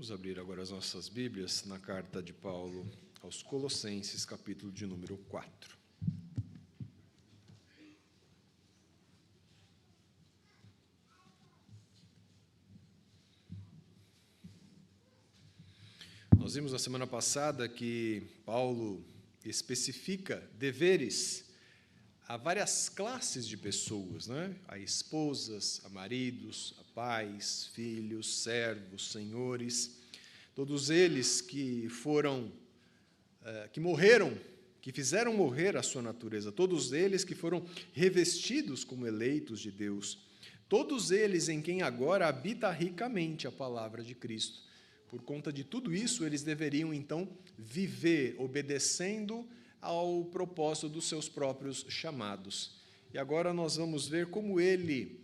Vamos abrir agora as nossas Bíblias na carta de Paulo aos Colossenses, capítulo de número 4. Nós vimos na semana passada que Paulo especifica deveres a várias classes de pessoas, né? A esposas, a maridos, a pais, filhos, servos, senhores, todos eles que morreram, que fizeram morrer a sua natureza, todos eles que foram revestidos como eleitos de Deus, todos eles em quem agora habita ricamente a palavra de Cristo. Por conta de tudo isso, eles deveriam, então, viver obedecendo ao propósito dos seus próprios chamados. E agora nós vamos ver como ele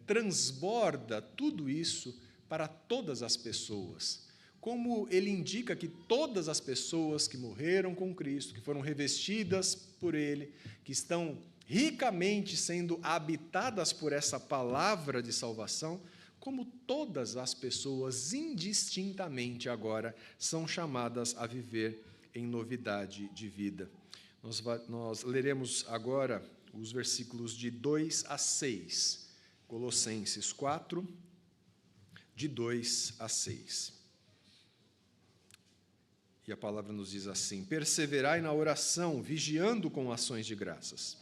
transborda tudo isso para todas as pessoas. Como ele indica que todas as pessoas que morreram com Cristo, que foram revestidas por ele, que estão ricamente sendo habitadas por essa palavra de salvação, como todas as pessoas, indistintamente agora, são chamadas a viver em novidade de vida. Nós leremos agora os versículos de 2 a 6, Colossenses 4, de 2 a 6. E a palavra nos diz assim: perseverai na oração, vigiando com ações de graças.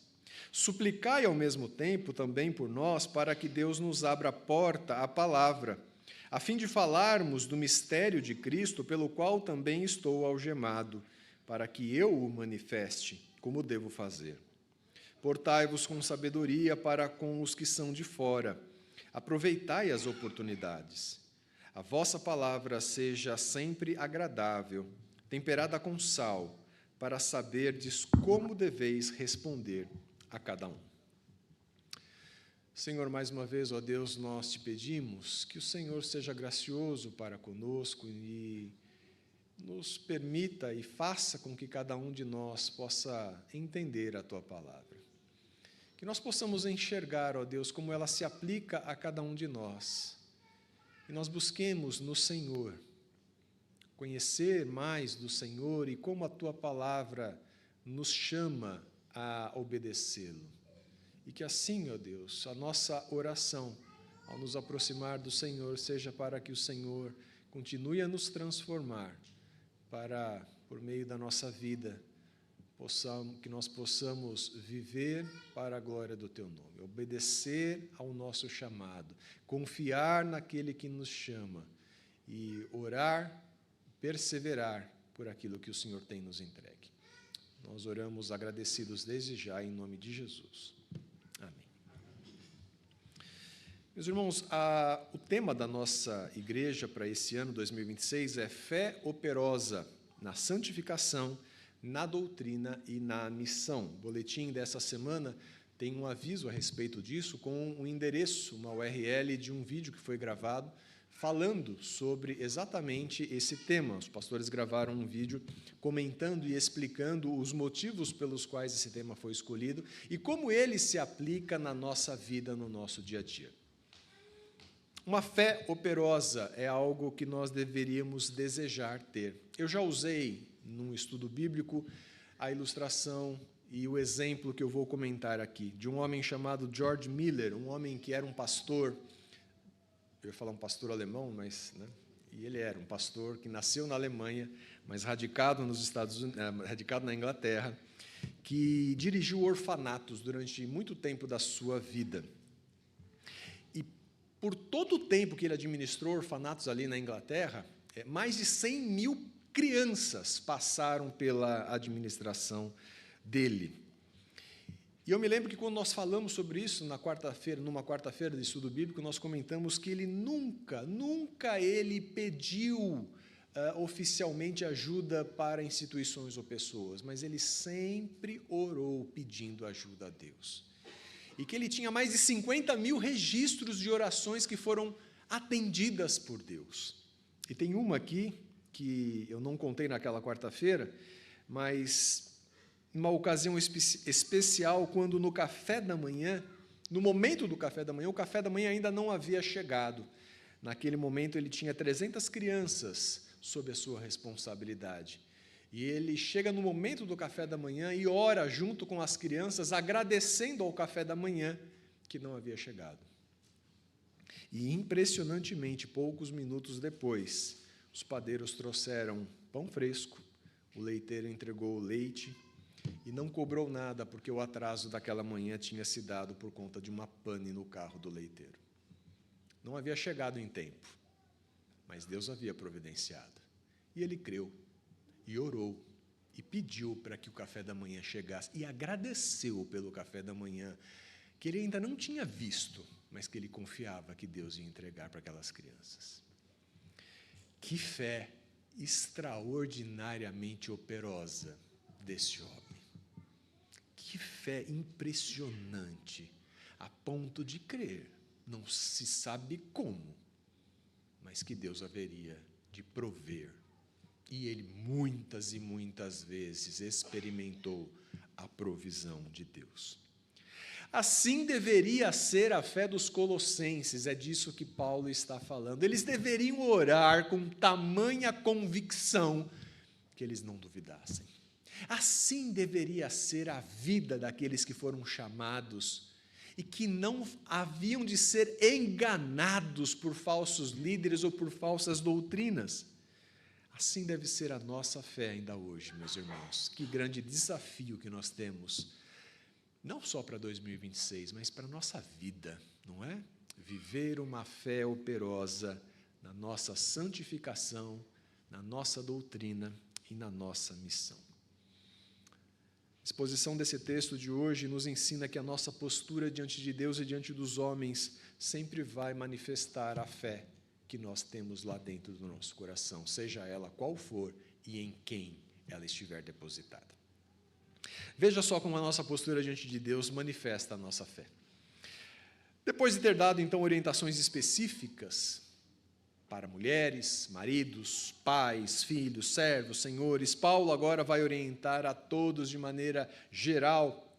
Suplicai ao mesmo tempo também por nós, para que Deus nos abra a porta à palavra, a fim de falarmos do mistério de Cristo, pelo qual também estou algemado, para que eu o manifeste, como devo fazer. Portai-vos com sabedoria para com os que são de fora, aproveitai as oportunidades. A vossa palavra seja sempre agradável, temperada com sal, para saberdes como deveis responder a cada um. Senhor, mais uma vez, ó Deus, nós te pedimos que o Senhor seja gracioso para conosco e nos permita e faça com que cada um de nós possa entender a tua palavra. Que nós possamos enxergar, ó Deus, como ela se aplica a cada um de nós. E nós busquemos no Senhor conhecer mais do Senhor e como a tua palavra nos chama a obedecê-lo. E que assim, ó Deus, a nossa oração, ao nos aproximar do Senhor, seja para que o Senhor continue a nos transformar, para, por meio da nossa vida, que nós possamos viver para a glória do teu nome, obedecer ao nosso chamado, confiar naquele que nos chama e orar, perseverar por aquilo que o Senhor tem nos entregue. Nós oramos agradecidos desde já, em nome de Jesus. Amém. Meus irmãos, o tema da nossa igreja para esse ano 2026 é fé operosa na santificação, na doutrina e na missão. O boletim dessa semana tem um aviso a respeito disso, com um endereço, uma URL de um vídeo que foi gravado, falando sobre exatamente esse tema. Os pastores gravaram um vídeo comentando e explicando os motivos pelos quais esse tema foi escolhido e como ele se aplica na nossa vida, no nosso dia a dia. Uma fé operosa é algo que nós deveríamos desejar ter. Eu já usei, num estudo bíblico, a ilustração e o exemplo que eu vou comentar aqui, de um homem chamado George Miller, um homem que era um pastor. Eu ia falar um pastor alemão, mas, né? E ele era um pastor que nasceu na Alemanha, mas radicado na Inglaterra, que dirigiu orfanatos durante muito tempo da sua vida. E por todo o tempo que ele administrou orfanatos ali na Inglaterra, mais de 100 mil crianças passaram pela administração dele. E eu me lembro que quando nós falamos sobre isso numa quarta-feira de estudo bíblico, nós comentamos que ele nunca ele pediu oficialmente ajuda para instituições ou pessoas, mas ele sempre orou pedindo ajuda a Deus. E que ele tinha mais de 50 mil registros de orações que foram atendidas por Deus. E tem uma aqui, que eu não contei naquela quarta-feira, mas uma ocasião especial, quando no café da manhã, no momento do café da manhã, o café da manhã ainda não havia chegado. Naquele momento, ele tinha 300 crianças sob a sua responsabilidade. E ele chega no momento do café da manhã e ora junto com as crianças, agradecendo ao café da manhã que não havia chegado. E, impressionantemente, poucos minutos depois, os padeiros trouxeram pão fresco, o leiteiro entregou o leite e não cobrou nada, porque o atraso daquela manhã tinha se dado por conta de uma pane no carro do leiteiro. Não havia chegado em tempo, mas Deus havia providenciado. E ele creu, e orou, e pediu para que o café da manhã chegasse, e agradeceu pelo café da manhã, que ele ainda não tinha visto, mas que ele confiava que Deus ia entregar para aquelas crianças. Que fé extraordinariamente operosa desse homem. Que fé impressionante, a ponto de crer, não se sabe como, mas que Deus haveria de prover. E ele muitas e muitas vezes experimentou a provisão de Deus. Assim deveria ser a fé dos colossenses, é disso que Paulo está falando. Eles deveriam orar com tamanha convicção que eles não duvidassem. Assim deveria ser a vida daqueles que foram chamados e que não haviam de ser enganados por falsos líderes ou por falsas doutrinas. Assim deve ser a nossa fé ainda hoje, meus irmãos. Que grande desafio que nós temos, não só para 2026, mas para a nossa vida, não é? Viver uma fé operosa na nossa santificação, na nossa doutrina e na nossa missão. A exposição desse texto de hoje nos ensina que a nossa postura diante de Deus e diante dos homens sempre vai manifestar a fé que nós temos lá dentro do nosso coração, seja ela qual for e em quem ela estiver depositada. Veja só como a nossa postura diante de Deus manifesta a nossa fé. Depois de ter dado, então, orientações específicas para mulheres, maridos, pais, filhos, servos, senhores, Paulo agora vai orientar a todos de maneira geral,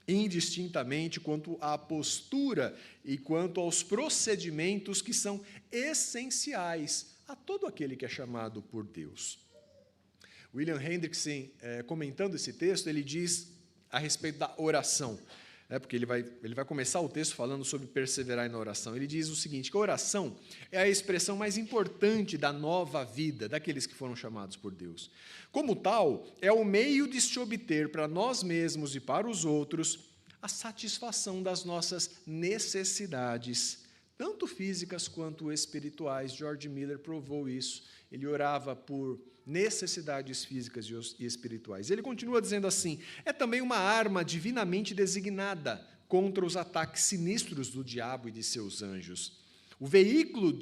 indistintamente, quanto à postura e quanto aos procedimentos que são essenciais a todo aquele que é chamado por Deus. William Hendrickson, comentando esse texto, ele diz a respeito da oração, porque ele vai começar o texto falando sobre perseverar na oração. Ele diz o seguinte, que a oração é a expressão mais importante da nova vida, daqueles que foram chamados por Deus. Como tal, é o meio de se obter para nós mesmos e para os outros a satisfação das nossas necessidades, tanto físicas quanto espirituais. George Miller provou isso. Ele orava por necessidades físicas e espirituais. Ele continua dizendo assim, é também uma arma divinamente designada contra os ataques sinistros do diabo e de seus anjos. O veículo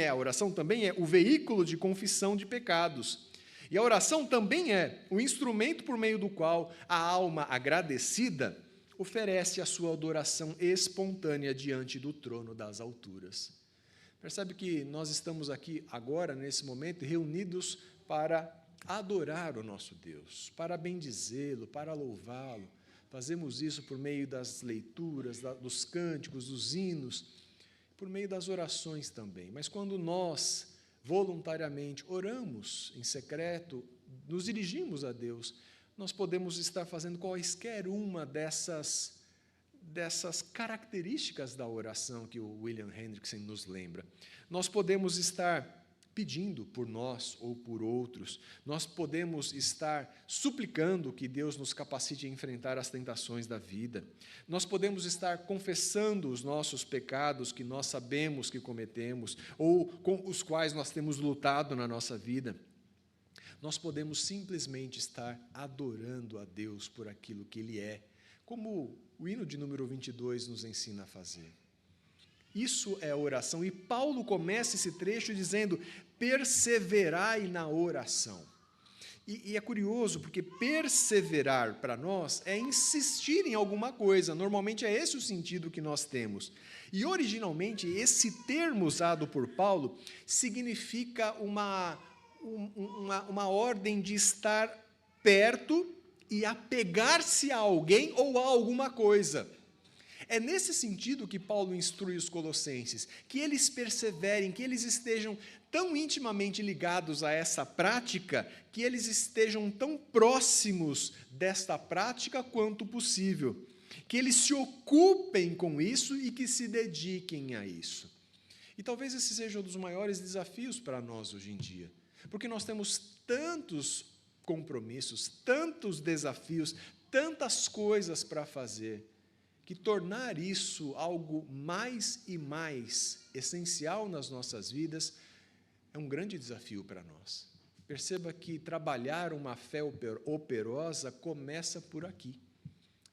a oração também é o veículo de confissão de pecados. E a oração também é o instrumento por meio do qual a alma agradecida oferece a sua adoração espontânea diante do trono das alturas. Percebe que nós estamos aqui agora, nesse momento, reunidos para adorar o nosso Deus, para bendizê-lo, para louvá-lo. Fazemos isso por meio das leituras, dos cânticos, dos hinos, por meio das orações também. Mas quando nós, voluntariamente, oramos em secreto, nos dirigimos a Deus, nós podemos estar fazendo quaisquer uma dessas características da oração que o William Hendrickson nos lembra. Nós podemos estar pedindo por nós ou por outros, nós podemos estar suplicando que Deus nos capacite a enfrentar as tentações da vida, nós podemos estar confessando os nossos pecados que nós sabemos que cometemos, ou com os quais nós temos lutado na nossa vida. Nós podemos simplesmente estar adorando a Deus por aquilo que Ele é, como o hino de número 22 nos ensina a fazer. Isso é a oração. E Paulo começa esse trecho dizendo, perseverai na oração. E é curioso, porque perseverar para nós é insistir em alguma coisa. Normalmente é esse o sentido que nós temos. E originalmente, esse termo usado por Paulo significa uma ordem de estar perto e apegar-se a alguém ou a alguma coisa. É nesse sentido que Paulo instrui os colossenses, que eles perseverem, que eles estejam tão intimamente ligados a essa prática, que eles estejam tão próximos desta prática quanto possível, que eles se ocupem com isso e que se dediquem a isso. E talvez esse seja um dos maiores desafios para nós hoje em dia, porque nós temos tantos compromissos, tantos desafios, tantas coisas para fazer, que tornar isso algo mais e mais essencial nas nossas vidas é um grande desafio para nós. Perceba que trabalhar uma fé operosa começa por aqui.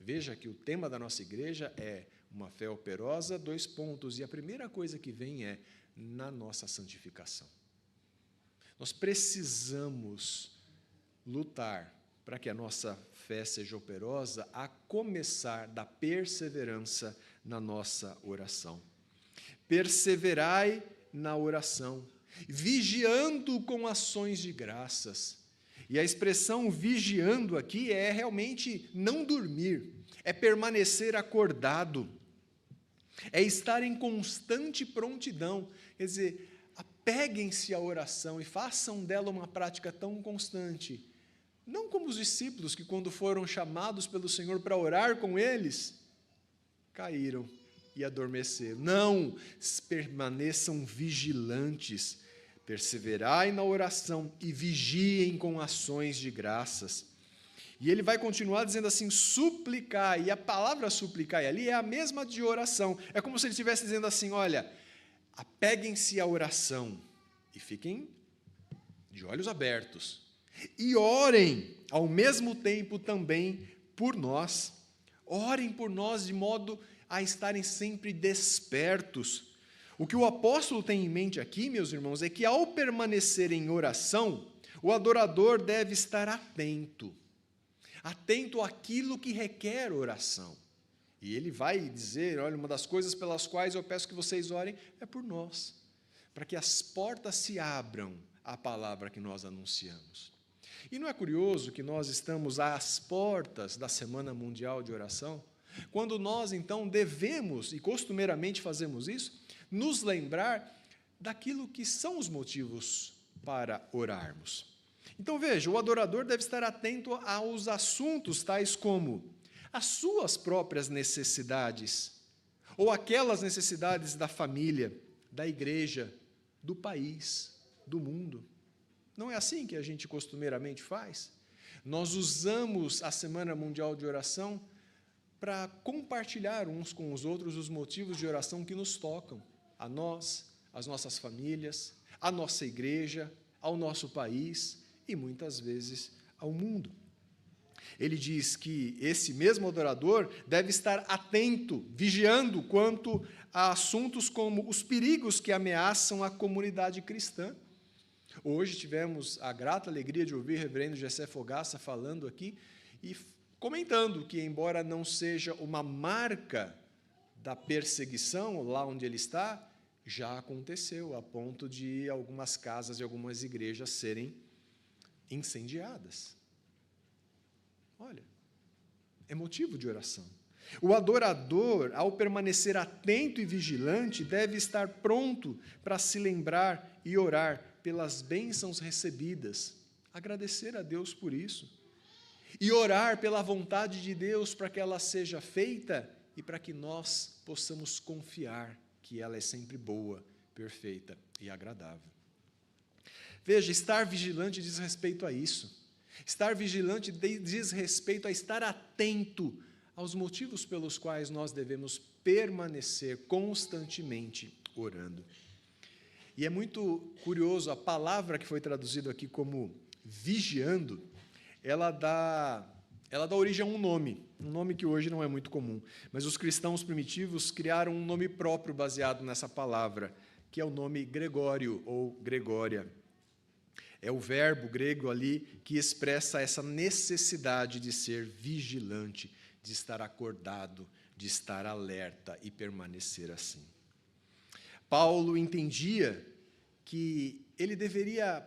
Veja que o tema da nossa igreja é uma fé operosa, 2 pontos, e a primeira coisa que vem é na nossa santificação. Nós precisamos lutar para que a nossa fé seja operosa, a começar da perseverança na nossa oração. Perseverai na oração, vigiando com ações de graças. E a expressão vigiando aqui é realmente não dormir, é permanecer acordado, é estar em constante prontidão. Quer dizer, apeguem-se à oração e façam dela uma prática tão constante. Não como os discípulos que, quando foram chamados pelo Senhor para orar com eles, caíram e adormeceram. Não, permaneçam vigilantes, perseverai na oração e vigiem com ações de graças. E ele vai continuar dizendo assim, suplicar, e a palavra suplicar ali é a mesma de oração. É como se ele estivesse dizendo assim, olha, apeguem-se à oração e fiquem de olhos abertos. E orem, ao mesmo tempo, também por nós. Orem por nós de modo a estarem sempre despertos. O que o apóstolo tem em mente aqui, meus irmãos, é que ao permanecer em oração, o adorador deve estar atento àquilo que requer oração. E ele vai dizer, olha, uma das coisas pelas quais eu peço que vocês orem é por nós, para que as portas se abram à palavra que nós anunciamos. E não é curioso que nós estamos às portas da Semana Mundial de Oração? Quando nós, então, devemos, e costumeiramente fazemos isso, nos lembrar daquilo que são os motivos para orarmos. Então, veja, o adorador deve estar atento aos assuntos tais como as suas próprias necessidades, ou aquelas necessidades da família, da igreja, do país, do mundo. Não é assim que a gente costumeiramente faz? Nós usamos a Semana Mundial de Oração para compartilhar uns com os outros os motivos de oração que nos tocam, a nós, as nossas famílias, a nossa igreja, ao nosso país e, muitas vezes, ao mundo. Ele diz que esse mesmo adorador deve estar atento, vigiando quanto a assuntos como os perigos que ameaçam a comunidade cristã. Hoje tivemos a grata alegria de ouvir o reverendo Gessé Fogaça falando aqui e comentando que, embora não seja uma marca da perseguição lá onde ele está, já aconteceu a ponto de algumas casas e algumas igrejas serem incendiadas. Olha, é motivo de oração. O adorador, ao permanecer atento e vigilante, deve estar pronto para se lembrar e orar pelas bênçãos recebidas, agradecer a Deus por isso, e orar pela vontade de Deus para que ela seja feita e para que nós possamos confiar que ela é sempre boa, perfeita e agradável. Veja, estar vigilante diz respeito a isso. Estar vigilante diz respeito a estar atento aos motivos pelos quais nós devemos permanecer constantemente orando. E é muito curioso, a palavra que foi traduzida aqui como vigiando, ela dá origem a um nome que hoje não é muito comum, mas os cristãos primitivos criaram um nome próprio baseado nessa palavra, que é o nome Gregório ou Gregória. É o verbo grego ali que expressa essa necessidade de ser vigilante, de estar acordado, de estar alerta e permanecer assim. Paulo entendia que ele deveria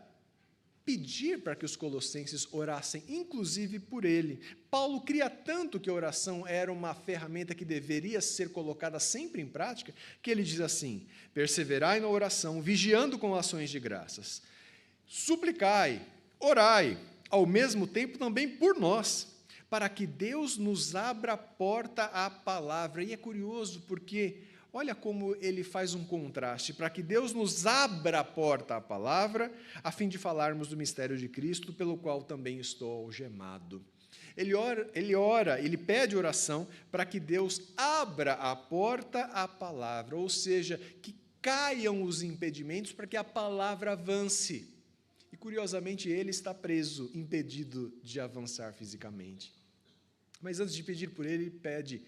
pedir para que os colossenses orassem, inclusive por ele. Paulo cria tanto que a oração era uma ferramenta que deveria ser colocada sempre em prática, que ele diz assim: perseverai na oração, vigiando com ações de graças. Suplicai, orai, ao mesmo tempo também por nós, para que Deus nos abra a porta à palavra. E é curioso porque, olha como ele faz um contraste, para que Deus nos abra a porta à palavra, a fim de falarmos do mistério de Cristo, pelo qual também estou algemado. Ele pede oração para que Deus abra a porta à palavra, ou seja, que caiam os impedimentos para que a palavra avance. E, curiosamente, ele está preso, impedido de avançar fisicamente. Mas antes de pedir por ele pede,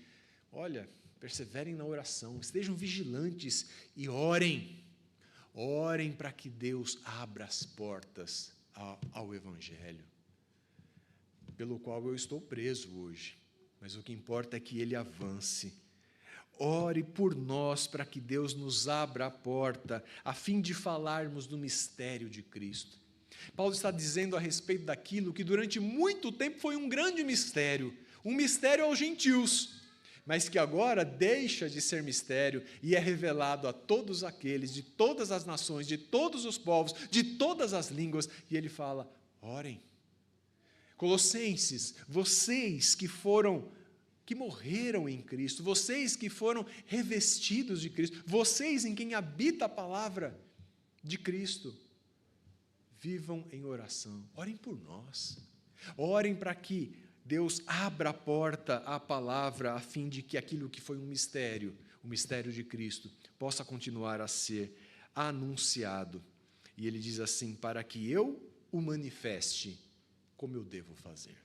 olha, perseverem na oração, estejam vigilantes e orem. Orem para que Deus abra as portas ao Evangelho, pelo qual eu estou preso hoje. Mas o que importa é que ele avance. Ore por nós para que Deus nos abra a porta, a fim de falarmos do mistério de Cristo. Paulo está dizendo a respeito daquilo que durante muito tempo foi um grande mistério, um mistério aos gentios, mas que agora deixa de ser mistério e é revelado a todos aqueles, de todas as nações, de todos os povos, de todas as línguas, e ele fala, orem. Colossenses, vocês que morreram em Cristo, vocês que foram revestidos de Cristo, vocês em quem habita a palavra de Cristo, vivam em oração, orem por nós, orem para que Deus abra a porta à palavra, a fim de que aquilo que foi um mistério, o mistério de Cristo, possa continuar a ser anunciado. E ele diz assim, para que eu o manifeste como eu devo fazer.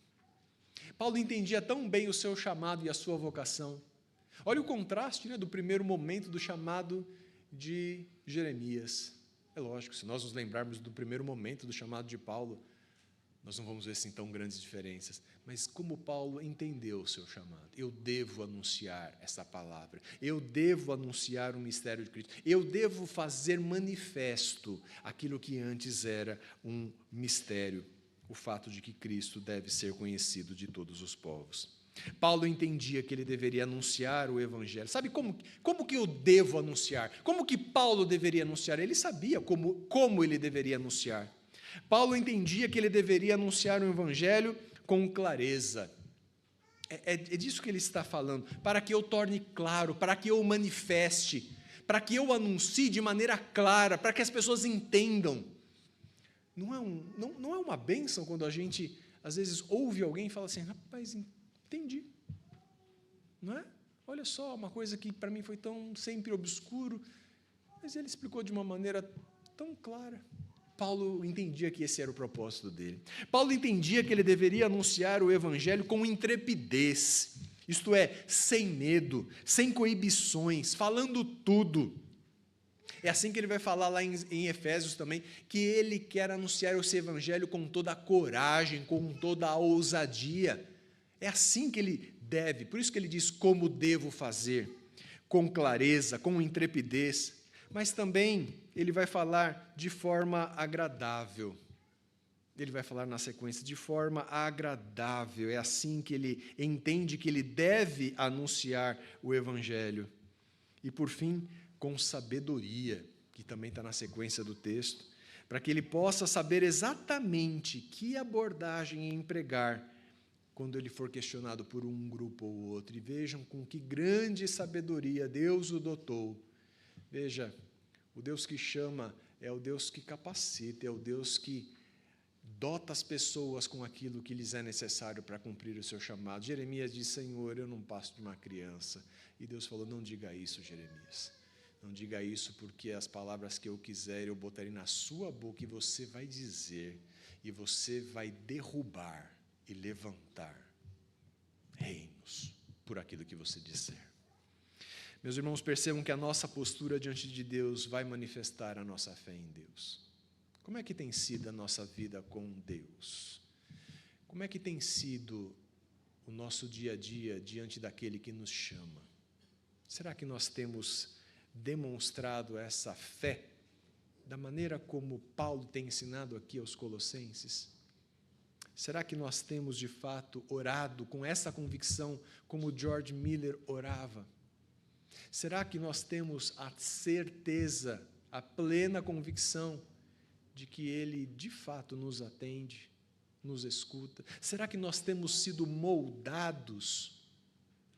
Paulo entendia tão bem o seu chamado e a sua vocação. Olha o contraste, do primeiro momento do chamado de Jeremias. É lógico, se nós nos lembrarmos do primeiro momento do chamado de Paulo, nós não vamos ver assim tão grandes diferenças, mas como Paulo entendeu o seu chamado, eu devo anunciar essa palavra, eu devo anunciar o mistério de Cristo, eu devo fazer manifesto aquilo que antes era um mistério, o fato de que Cristo deve ser conhecido de todos os povos. Paulo entendia que ele deveria anunciar o Evangelho. Sabe como que eu devo anunciar? Como que Paulo deveria anunciar? Ele sabia como ele deveria anunciar. Paulo entendia que ele deveria anunciar o Evangelho com clareza. É disso que ele está falando, para que eu torne claro, para que eu o manifeste, para que eu anuncie de maneira clara, para que as pessoas entendam. Não é uma bênção quando a gente, às vezes, ouve alguém e fala assim, rapaz, entendi. Não é? Olha só, uma coisa que para mim foi tão sempre obscuro, mas ele explicou de uma maneira tão clara. Paulo entendia que esse era o propósito dele. Paulo entendia que ele deveria anunciar o Evangelho com intrepidez, isto é, sem medo, sem coibições, falando tudo. É assim que ele vai falar lá em Efésios também, que ele quer anunciar esse Evangelho com toda a coragem, com toda a ousadia. É assim que ele deve, por isso que ele diz como devo fazer, com clareza, com intrepidez, mas também ele vai falar de forma agradável. Ele vai falar na sequência, de forma agradável. É assim que ele entende que ele deve anunciar o Evangelho. E, por fim, com sabedoria, que também está na sequência do texto, para que ele possa saber exatamente que abordagem empregar quando ele for questionado por um grupo ou outro. E vejam com que grande sabedoria Deus o dotou. Veja, o Deus que chama é o Deus que capacita, é o Deus que dota as pessoas com aquilo que lhes é necessário para cumprir o seu chamado. Jeremias diz, Senhor, eu não passo de uma criança. E Deus falou, não diga isso, Jeremias. Não diga isso, porque as palavras que eu quiser, eu botarei na sua boca e você vai dizer, e você vai derrubar e levantar reinos por aquilo que você disser. Meus irmãos, percebam que a nossa postura diante de Deus vai manifestar a nossa fé em Deus. Como é que tem sido a nossa vida com Deus? Como é que tem sido o nosso dia a dia diante daquele que nos chama? Será que nós temos demonstrado essa fé da maneira como Paulo tem ensinado aqui aos Colossenses? Será que nós temos, de fato, orado com essa convicção como George Miller orava? Será que nós temos a certeza, a plena convicção de que Ele, de fato, nos atende, nos escuta? Será que nós temos sido moldados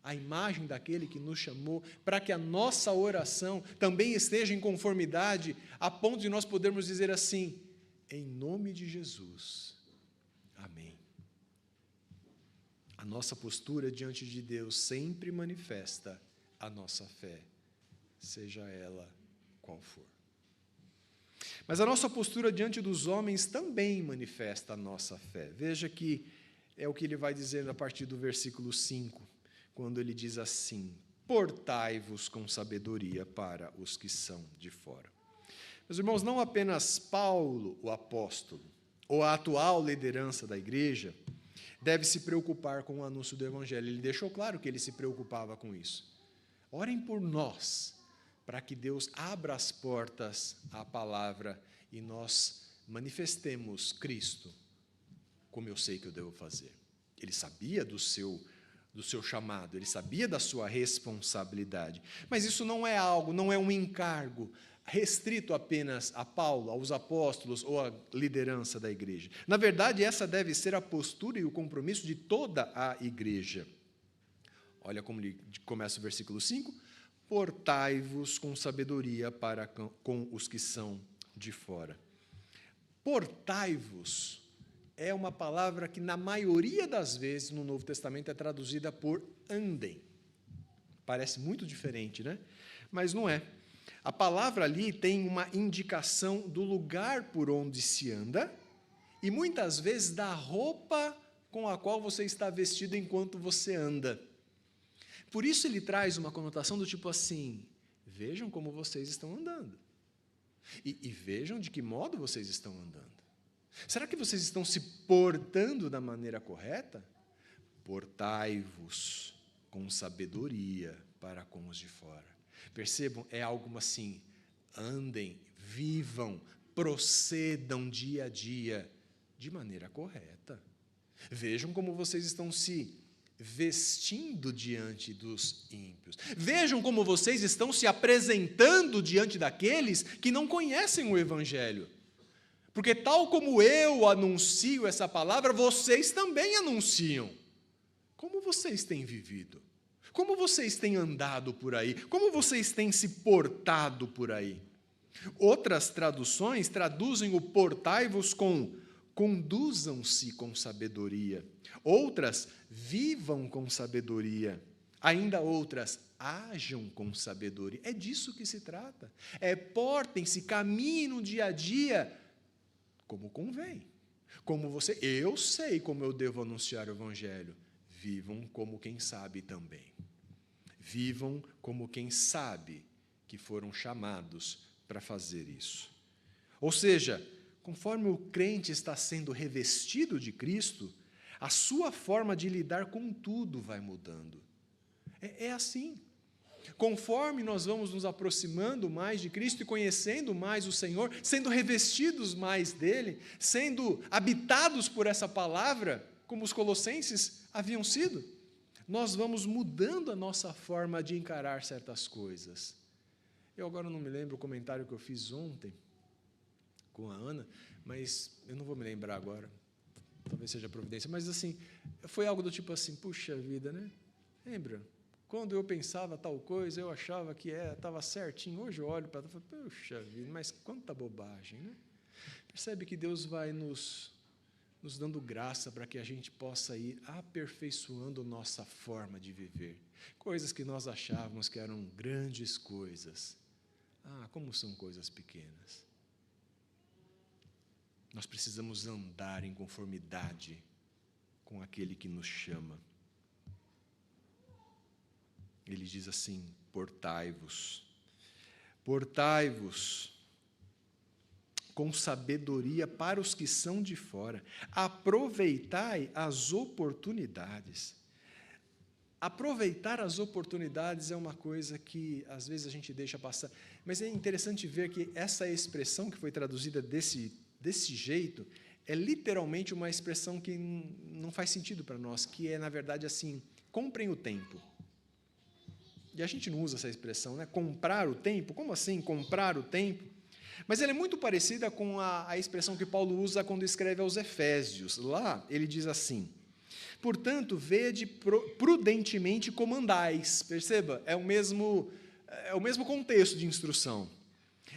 à imagem daquele que nos chamou, para que a nossa oração também esteja em conformidade, a ponto de nós podermos dizer assim: em nome de Jesus, amém. A nossa postura diante de Deus sempre manifesta a nossa fé, seja ela qual for. Mas a nossa postura diante dos homens também manifesta a nossa fé. Veja que é o que ele vai dizer a partir do versículo 5, quando ele diz assim: portai-vos com sabedoria para os que são de fora. Meus irmãos, não apenas Paulo, o apóstolo, ou a atual liderança da igreja, deve se preocupar com o anúncio do Evangelho. Ele deixou claro que ele se preocupava com isso. Orem por nós, para que Deus abra as portas à palavra e nós manifestemos Cristo, como eu sei que eu devo fazer. Ele sabia do seu chamado, ele sabia da sua responsabilidade. Mas isso não é algo, não é um encargo restrito apenas a Paulo, aos apóstolos ou à liderança da igreja. Na verdade, essa deve ser a postura e o compromisso de toda a igreja. Olha como ele começa o versículo 5: portai-vos com sabedoria para com os que são de fora. Portai-vos é uma palavra que, na maioria das vezes, no Novo Testamento, é traduzida por andem. Parece muito diferente, né? Mas não é. A palavra ali tem uma indicação do lugar por onde se anda e, muitas vezes, da roupa com a qual você está vestido enquanto você anda. Por isso ele traz uma conotação do tipo assim: vejam como vocês estão andando. E vejam de que modo vocês estão andando. Será que vocês estão se portando da maneira correta? Portai-vos com sabedoria para com os de fora. Percebam, é algo assim: andem, vivam, procedam dia a dia de maneira correta. Vejam como vocês estão se vestindo diante dos ímpios. Vejam como vocês estão se apresentando diante daqueles que não conhecem o Evangelho. Porque tal como eu anuncio essa palavra, vocês também anunciam. Como vocês têm vivido? Como vocês têm andado por aí? Como vocês têm se portado por aí? Outras traduções traduzem o portai-vos com conduzam-se com sabedoria. Outras, vivam com sabedoria. Ainda outras, ajam com sabedoria. É disso que se trata. Portem-se, caminhem no dia a dia como convém. Como eu sei como eu devo anunciar o Evangelho. Vivam como quem sabe também. Vivam como quem sabe que foram chamados para fazer isso. Ou seja, conforme o crente está sendo revestido de Cristo, a sua forma de lidar com tudo vai mudando. É assim. Conforme nós vamos nos aproximando mais de Cristo e conhecendo mais o Senhor, sendo revestidos mais dele, sendo habitados por essa palavra, como os colossenses haviam sido, nós vamos mudando a nossa forma de encarar certas coisas. Eu agora não me lembro o comentário que eu fiz ontem com a Ana, mas eu não vou me lembrar agora, talvez seja providência, mas assim, foi algo do tipo assim: puxa vida, né? Lembra? Quando eu pensava tal coisa, eu achava que estava certinho. Hoje eu olho para trás e falo: puxa vida, mas quanta bobagem, né? Percebe que Deus vai nos dando graça para que a gente possa ir aperfeiçoando nossa forma de viver. Coisas que nós achávamos que eram grandes coisas. Como são coisas pequenas. Nós precisamos andar em conformidade com aquele que nos chama. Ele diz assim: portai-vos. Portai-vos com sabedoria para os que são de fora. Aproveitai as oportunidades. aproveitar as oportunidades é uma coisa que, às vezes, a gente deixa passar. Mas é interessante ver que essa expressão que foi traduzida desse jeito é literalmente uma expressão que não faz sentido para nós, que é, na verdade, assim, comprem o tempo. E a gente não usa essa expressão, né? Comprar o tempo? Como assim, comprar o tempo? Mas ela é muito parecida com a expressão que Paulo usa quando escreve aos Efésios. Lá, ele diz assim: portanto, vede prudentemente como andais. Perceba, é o mesmo contexto de instrução.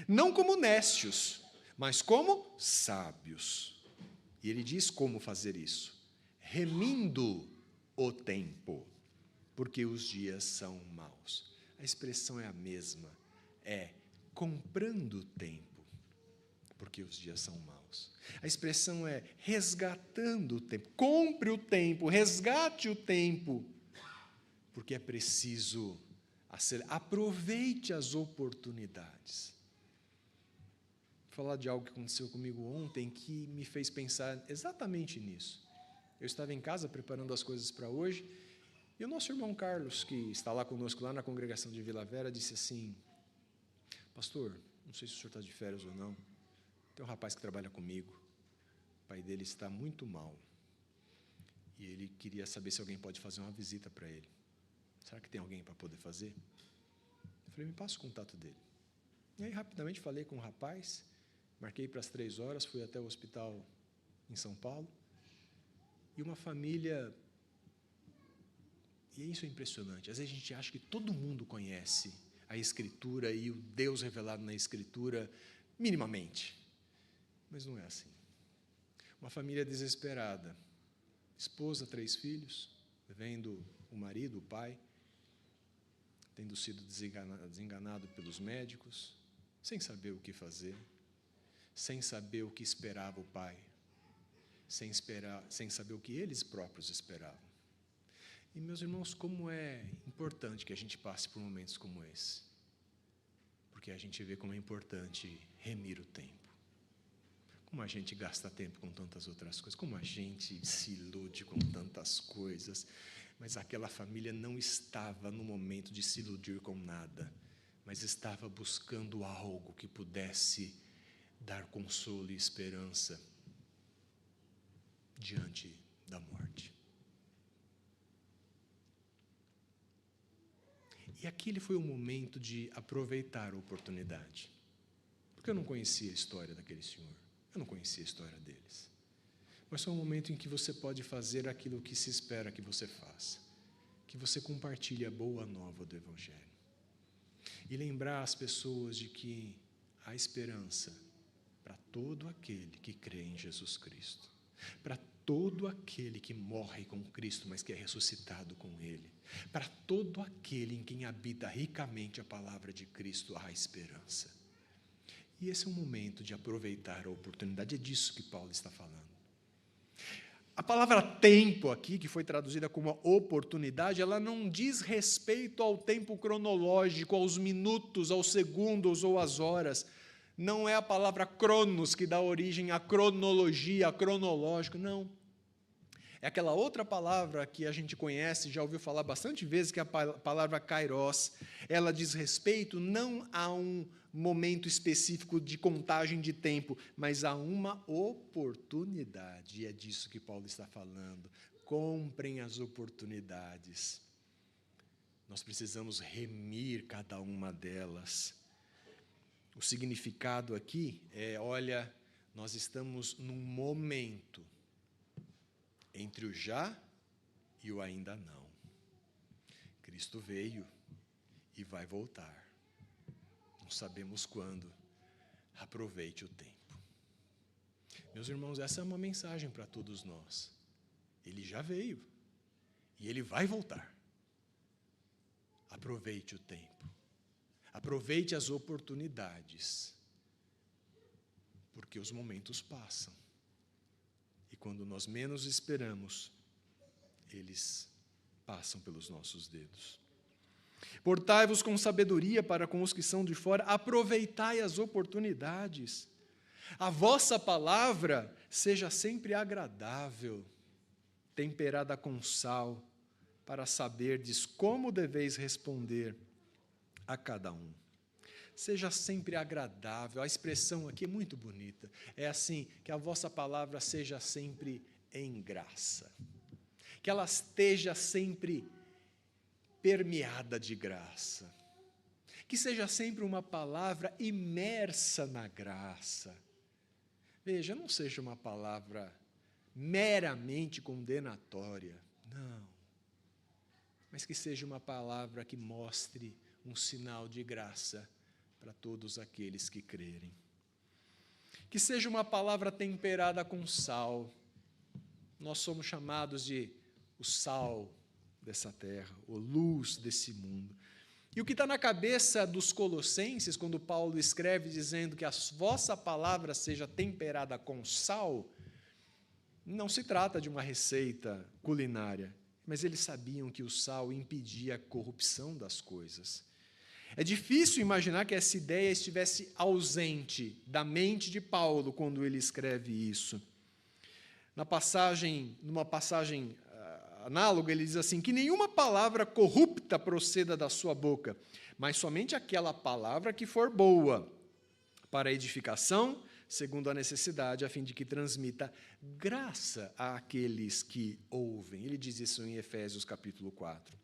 Não como nécios, mas como sábios. E ele diz como fazer isso: remindo o tempo, porque os dias são maus. A expressão é a mesma, é comprando o tempo, porque os dias são maus. A expressão é resgatando o tempo. Compre o tempo, resgate o tempo, porque é preciso aproveite as oportunidades. Vou falar de algo que aconteceu comigo ontem que me fez pensar exatamente nisso. Eu estava em casa preparando as coisas para hoje, e o nosso irmão Carlos, que está lá conosco, lá na congregação de Vila Vera, disse assim: pastor, não sei se o senhor está de férias ou não, tem um rapaz que trabalha comigo, o pai dele está muito mal, e ele queria saber se alguém pode fazer uma visita para ele. Será que tem alguém para poder fazer? Eu falei, me passa o contato dele. E aí, rapidamente, falei com o rapaz, marquei para as 3h, fui até o hospital em São Paulo, e uma família. E isso é impressionante. Às vezes a gente acha que todo mundo conhece a Escritura e o Deus revelado na Escritura minimamente. Mas não é assim. Uma família desesperada. Esposa, 3 filhos, vendo o marido, o pai, tendo sido desenganado pelos médicos, sem saber o que fazer, sem saber o que esperava o pai, sem saber o que eles próprios esperavam. E, meus irmãos, como é importante que a gente passe por momentos como esse, porque a gente vê como é importante remir o tempo, como a gente gasta tempo com tantas outras coisas, como a gente se ilude com tantas coisas, mas aquela família não estava no momento de se iludir com nada, mas estava buscando algo que pudesse dar consolo e esperança diante da morte. E aquele foi o momento de aproveitar a oportunidade, porque eu não conhecia a história daquele senhor, eu não conhecia a história deles. Mas foi um momento em que você pode fazer aquilo que se espera que você faça, que você compartilhe a boa nova do Evangelho. E lembrar as pessoas de que há esperança para todo aquele que crê em Jesus Cristo, para todo aquele que morre com Cristo, mas que é ressuscitado com Ele, para todo aquele em quem habita ricamente a palavra de Cristo, há esperança. E esse é um momento de aproveitar a oportunidade, é disso que Paulo está falando. A palavra tempo aqui, que foi traduzida como oportunidade, ela não diz respeito ao tempo cronológico, aos minutos, aos segundos ou às horas. Não é a palavra cronos que dá origem à cronologia, a cronológico, não. É aquela outra palavra que a gente conhece, já ouviu falar bastante vezes, que é a palavra kairos. Ela diz respeito não a um momento específico de contagem de tempo, mas a uma oportunidade. E é disso que Paulo está falando. Comprem as oportunidades. Nós precisamos remir cada uma delas. O significado aqui é, olha, nós estamos num momento entre o já e o ainda não. Cristo veio e vai voltar. Não sabemos quando. Aproveite o tempo. Meus irmãos, essa é uma mensagem para todos nós. Ele já veio e ele vai voltar. Aproveite o tempo. Aproveite as oportunidades, porque os momentos passam. E quando nós menos esperamos, eles passam pelos nossos dedos. Portai-vos com sabedoria para com os que são de fora, aproveitai as oportunidades. A vossa palavra seja sempre agradável, temperada com sal, para saberdes como deveis responder a cada um. Seja sempre agradável. A expressão aqui é muito bonita. É assim, que a vossa palavra seja sempre em graça. Que ela esteja sempre permeada de graça. Que seja sempre uma palavra imersa na graça. Veja, não seja uma palavra meramente condenatória, não. Mas que seja uma palavra que mostre um sinal de graça para todos aqueles que crerem. Que seja uma palavra temperada com sal. Nós somos chamados de o sal dessa terra, a luz desse mundo. E o que está na cabeça dos colossenses, quando Paulo escreve dizendo que a vossa palavra seja temperada com sal, não se trata de uma receita culinária, mas eles sabiam que o sal impedia a corrupção das coisas. É difícil imaginar que essa ideia estivesse ausente da mente de Paulo quando ele escreve isso. Numa passagem análoga, ele diz assim, que nenhuma palavra corrupta proceda da sua boca, mas somente aquela palavra que for boa, para edificação, segundo a necessidade, a fim de que transmita graça àqueles que ouvem. Ele diz isso em Efésios capítulo 4.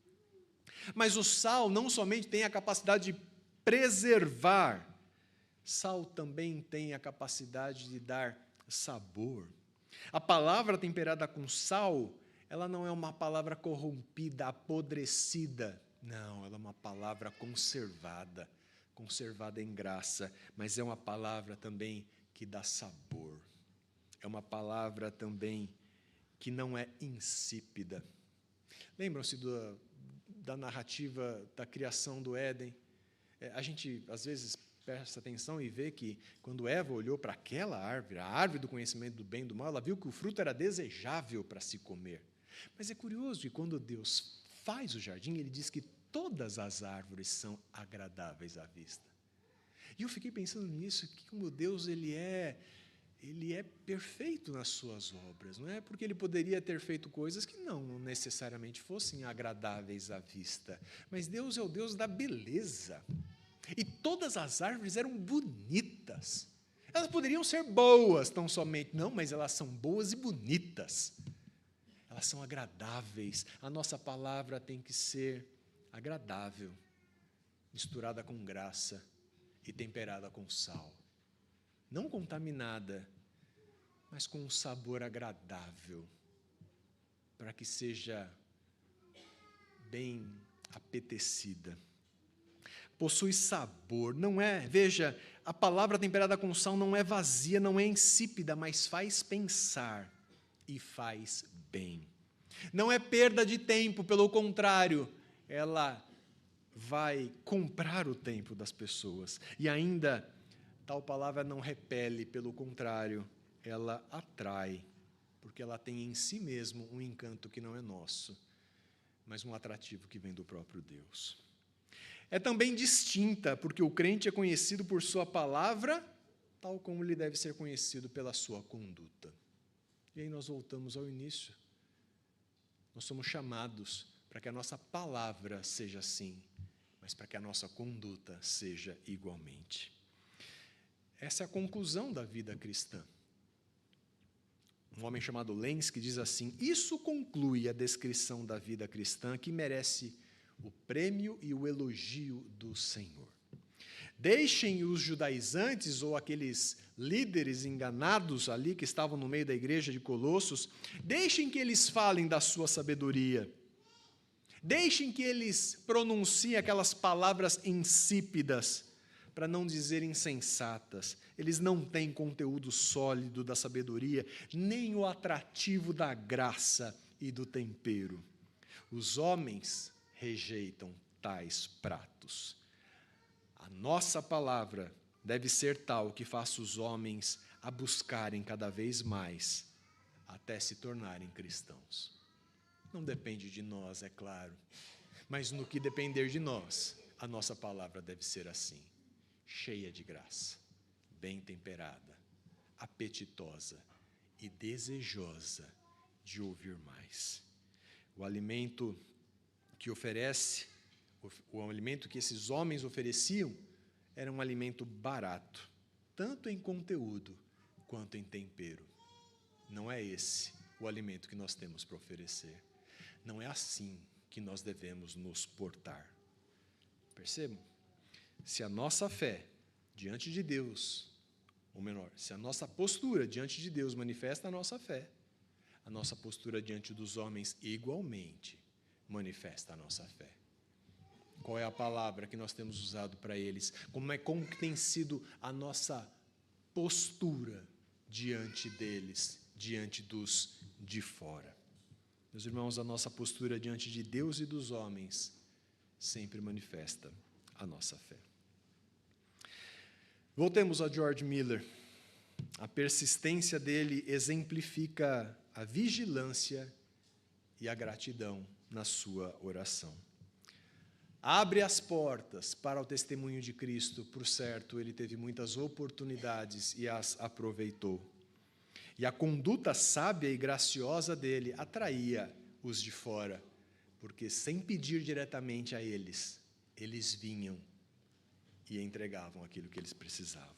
Mas o sal não somente tem a capacidade de preservar, sal também tem a capacidade de dar sabor. A palavra temperada com sal, ela não é uma palavra corrompida, apodrecida. Não, ela é uma palavra conservada em graça, mas é uma palavra também que dá sabor. É uma palavra também que não é insípida. Lembram-se da narrativa da criação do Éden? A gente, às vezes, presta atenção e vê que, quando Eva olhou para aquela árvore, a árvore do conhecimento do bem e do mal, ela viu que o fruto era desejável para se comer. Mas é curioso que, quando Deus faz o jardim, ele diz que todas as árvores são agradáveis à vista. E eu fiquei pensando nisso, que como Deus ele é perfeito nas suas obras, não é? Porque ele poderia ter feito coisas que não necessariamente fossem agradáveis à vista, mas Deus é o Deus da beleza. E todas as árvores eram bonitas. Elas poderiam ser boas tão somente, não, mas elas são boas e bonitas. Elas são agradáveis. A nossa palavra tem que ser agradável, misturada com graça e temperada com sal. Não contaminada, mas com um sabor agradável, para que seja bem apetecida. Possui sabor, não é, veja, a palavra temperada com sal não é vazia, não é insípida, mas faz pensar e faz bem. Não é perda de tempo, pelo contrário, ela vai comprar o tempo das pessoas. E ainda, tal palavra não repele, pelo contrário, ela atrai, porque ela tem em si mesmo um encanto que não é nosso, mas um atrativo que vem do próprio Deus. É também distinta, porque o crente é conhecido por sua palavra, tal como ele deve ser conhecido pela sua conduta. E aí nós voltamos ao início. Nós somos chamados para que a nossa palavra seja assim, mas para que a nossa conduta seja igualmente. Essa é a conclusão da vida cristã. Um homem chamado Lenski diz assim: isso conclui a descrição da vida cristã que merece o prêmio e o elogio do Senhor. Deixem os judaizantes ou aqueles líderes enganados ali que estavam no meio da igreja de Colossos, deixem que eles falem da sua sabedoria. Deixem que eles pronunciem aquelas palavras insípidas, para não dizer insensatas. Eles não têm conteúdo sólido da sabedoria, nem o atrativo da graça e do tempero. Os homens rejeitam tais pratos. A nossa palavra deve ser tal que faça os homens a buscarem cada vez mais, até se tornarem cristãos. Não depende de nós, é claro, mas no que depender de nós, a nossa palavra deve ser assim, cheia de graça, bem temperada, apetitosa e desejosa de ouvir mais. O alimento que oferece, o alimento que esses homens ofereciam, era um alimento barato, tanto em conteúdo quanto em tempero. Não é esse o alimento que nós temos para oferecer. Não é assim que nós devemos nos portar. Percebam? Se a nossa fé diante de Deus, ou menor, se a nossa postura diante de Deus manifesta a nossa fé, a nossa postura diante dos homens igualmente manifesta a nossa fé. Qual é a palavra que nós temos usado para eles? Como que tem sido a nossa postura diante deles, diante dos de fora? Meus irmãos, a nossa postura diante de Deus e dos homens sempre manifesta a nossa fé. Voltemos a George Miller. A persistência dele exemplifica a vigilância e a gratidão na sua oração. Abre as portas para o testemunho de Cristo, por certo, ele teve muitas oportunidades e as aproveitou. E a conduta sábia e graciosa dele atraía os de fora, porque sem pedir diretamente a eles, eles vinham e entregavam aquilo que eles precisavam.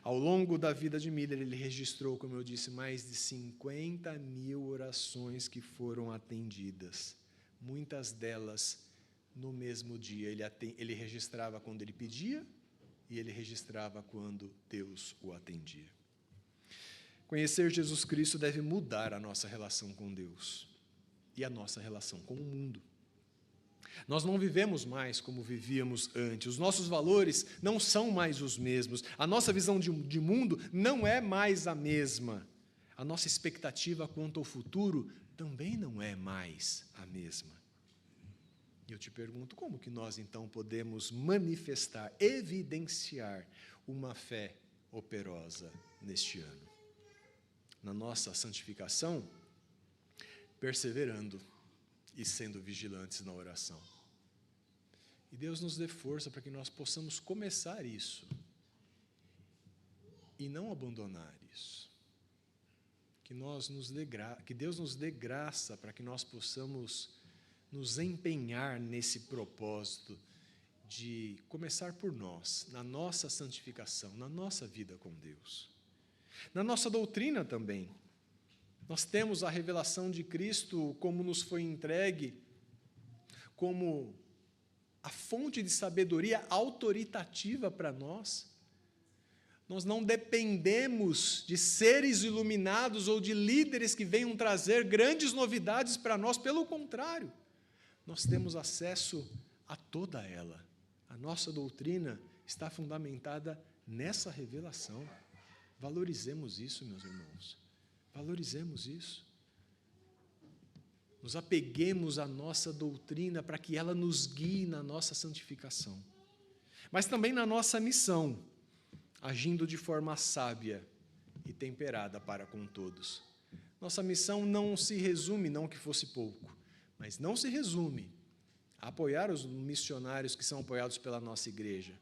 Ao longo da vida de Miller, ele registrou, como eu disse, mais de 50.000 orações que foram atendidas. Muitas delas no mesmo dia. Ele registrava quando ele pedia e ele registrava quando Deus o atendia. Conhecer Jesus Cristo deve mudar a nossa relação com Deus e a nossa relação com o mundo. Nós não vivemos mais como vivíamos antes. Os nossos valores não são mais os mesmos. A nossa visão de mundo não é mais a mesma. A nossa expectativa quanto ao futuro também não é mais a mesma. E eu te pergunto, como que nós então podemos manifestar, evidenciar uma fé operosa neste ano? Na nossa santificação, perseverando e sendo vigilantes na oração. E Deus nos dê força para que nós possamos começar isso e não abandonar isso. Que Deus nos dê graça para que nós possamos nos empenhar nesse propósito de começar por nós, na nossa santificação, na nossa vida com Deus. Na nossa doutrina também. Nós temos a revelação de Cristo como nos foi entregue, como a fonte de sabedoria autoritativa para nós. Nós não dependemos de seres iluminados ou de líderes que venham trazer grandes novidades para nós, pelo contrário, nós temos acesso a toda ela. A nossa doutrina está fundamentada nessa revelação. Valorizemos isso, meus irmãos. Valorizemos isso. Nos apeguemos à nossa doutrina para que ela nos guie na nossa santificação. Mas também na nossa missão, agindo de forma sábia e temperada para com todos. Nossa missão não se resume, não que fosse pouco, mas não se resume a apoiar os missionários que são apoiados pela nossa igreja.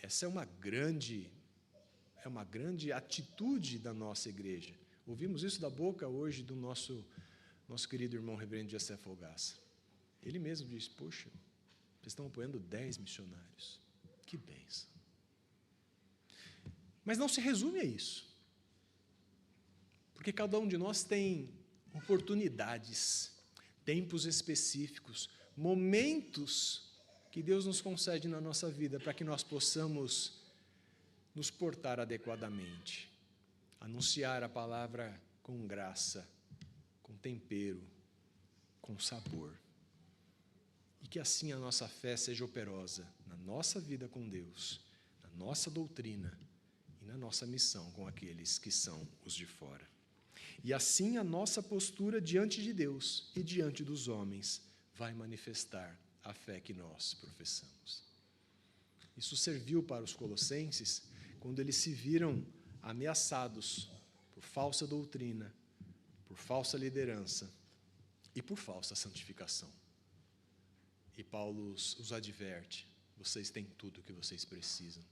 Essa é uma grande atitude da nossa igreja. Ouvimos isso da boca hoje do nosso querido irmão reverendo Jessé Folgaça. Ele mesmo disse, poxa, vocês estão apoiando 10 missionários. Que bênção. Mas não se resume a isso. Porque cada um de nós tem oportunidades, tempos específicos, momentos que Deus nos concede na nossa vida para que nós possamos nos portar adequadamente, anunciar a palavra com graça, com tempero, com sabor. E que assim a nossa fé seja operosa na nossa vida com Deus, na nossa doutrina e na nossa missão com aqueles que são os de fora. E assim a nossa postura diante de Deus e diante dos homens vai manifestar a fé que nós professamos. Isso serviu para os colossenses quando eles se viram ameaçados por falsa doutrina, por falsa liderança e por falsa santificação. E Paulo os adverte, vocês têm tudo o que vocês precisam.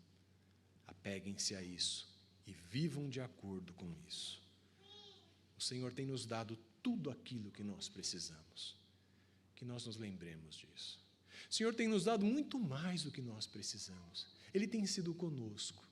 Apeguem-se a isso e vivam de acordo com isso. O Senhor tem nos dado tudo aquilo que nós precisamos. que nós nos lembremos disso. O Senhor tem nos dado muito mais do que nós precisamos. Ele tem sido conosco.